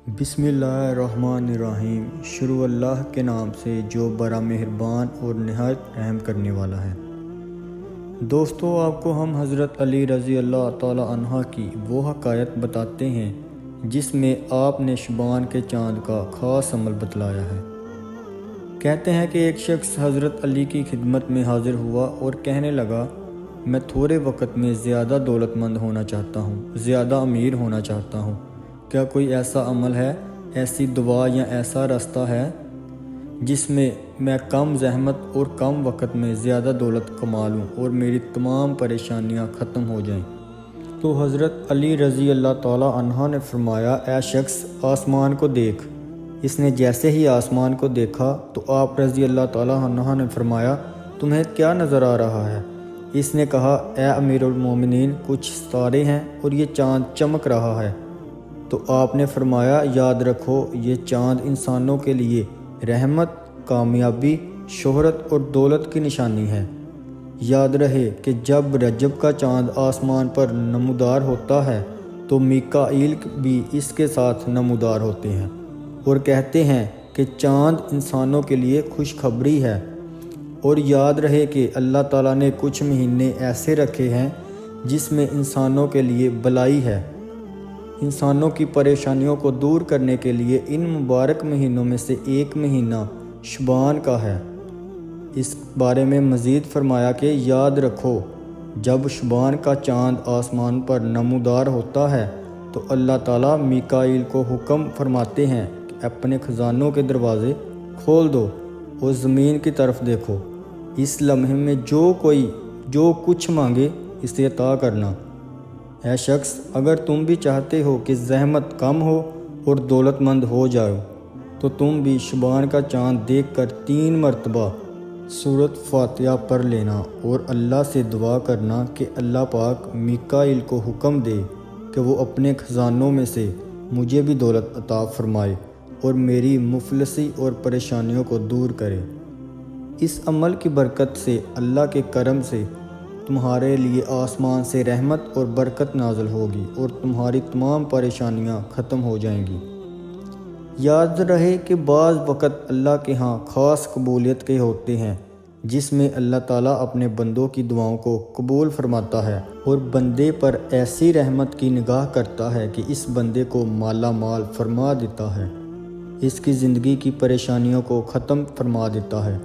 بسم اللہ الرحمن الرحیم۔ شروع اللہ کے نام سے جو بڑا مہربان اور نہایت رحم کرنے والا ہے۔ دوستو، آپ کو ہم حضرت علی رضی اللہ تعالی عنہ کی وہ حکایت بتاتے ہیں جس میں آپ نے شبان کے چاند کا خاص عمل بتلایا ہے۔ کہتے ہیں کہ ایک شخص حضرت علی کی خدمت میں حاضر ہوا اور کہنے لگا، میں تھوڑے وقت میں زیادہ دولت مند ہونا چاہتا ہوں، زیادہ امیر ہونا چاہتا ہوں۔ کیا کوئی ایسا عمل ہے، ایسی دعا یا ایسا راستہ ہے جس میں میں کم زحمت اور کم وقت میں زیادہ دولت کما لوں اور میری تمام پریشانیاں ختم ہو جائیں؟ تو حضرت علی رضی اللہ تعالی عنہ نے فرمایا، اے شخص، آسمان کو دیکھ۔ اس نے جیسے ہی آسمان کو دیکھا تو آپ رضی اللہ تعالی عنہ نے فرمایا، تمہیں کیا نظر آ رہا ہے؟ اس نے کہا، اے امیر المومنین، کچھ ستارے ہیں اور یہ چاند چمک رہا ہے۔ تو آپ نے فرمایا، یاد رکھو، یہ چاند انسانوں کے لیے رحمت، کامیابی، شہرت اور دولت کی نشانی ہے۔ یاد رہے کہ جب رجب کا چاند آسمان پر نمودار ہوتا ہے تو میکائیل بھی اس کے ساتھ نمودار ہوتے ہیں اور کہتے ہیں کہ چاند انسانوں کے لیے خوشخبری ہے۔ اور یاد رہے کہ اللہ تعالیٰ نے کچھ مہینے ایسے رکھے ہیں جس میں انسانوں کے لیے بلائی ہے۔ انسانوں کی پریشانیوں کو دور کرنے کے لیے ان مبارک مہینوں میں سے ایک مہینہ شبان کا ہے۔ اس بارے میں مزید فرمایا کہ یاد رکھو، جب شبان کا چاند آسمان پر نمودار ہوتا ہے تو اللہ تعالیٰ میکائیل کو حکم فرماتے ہیں کہ اپنے خزانوں کے دروازے کھول دو اور زمین کی طرف دیکھو۔ اس لمحے میں جو کچھ مانگے اسے عطا کرنا۔ اے شخص، اگر تم بھی چاہتے ہو کہ زحمت کم ہو اور دولت مند ہو جاؤ تو تم بھی شبان کا چاند دیکھ کر 3 مرتبہ سورۃ فاتحہ پڑھ لینا اور اللہ سے دعا کرنا کہ اللہ پاک میکائیل کو حکم دے کہ وہ اپنے خزانوں میں سے مجھے بھی دولت عطا فرمائے اور میری مفلسی اور پریشانیوں کو دور کرے۔ اس عمل کی برکت سے اللہ کے کرم سے تمہارے لیے آسمان سے رحمت اور برکت نازل ہوگی اور تمہاری تمام پریشانیاں ختم ہو جائیں گی۔ یاد رہے کہ بعض وقت اللہ کے ہاں خاص قبولیت کے ہوتے ہیں جس میں اللہ تعالیٰ اپنے بندوں کی دعاؤں کو قبول فرماتا ہے اور بندے پر ایسی رحمت کی نگاہ کرتا ہے کہ اس بندے کو مالا مال فرما دیتا ہے، اس کی زندگی کی پریشانیوں کو ختم فرما دیتا ہے۔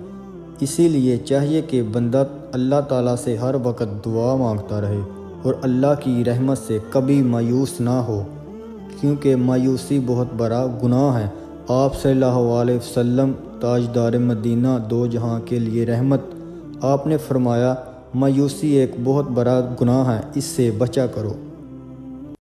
اسی لیے چاہیے کہ بندہ اللہ تعالیٰ سے ہر وقت دعا مانگتا رہے اور اللہ کی رحمت سے کبھی مایوس نہ ہو، کیونکہ مایوسی بہت بڑا گناہ ہے۔ آپ صلی اللہ علیہ وسلم تاجدار مدینہ، دو جہاں کے لیے رحمت، آپ نے فرمایا، مایوسی ایک بہت بڑا گناہ ہے، اس سے بچا کرو۔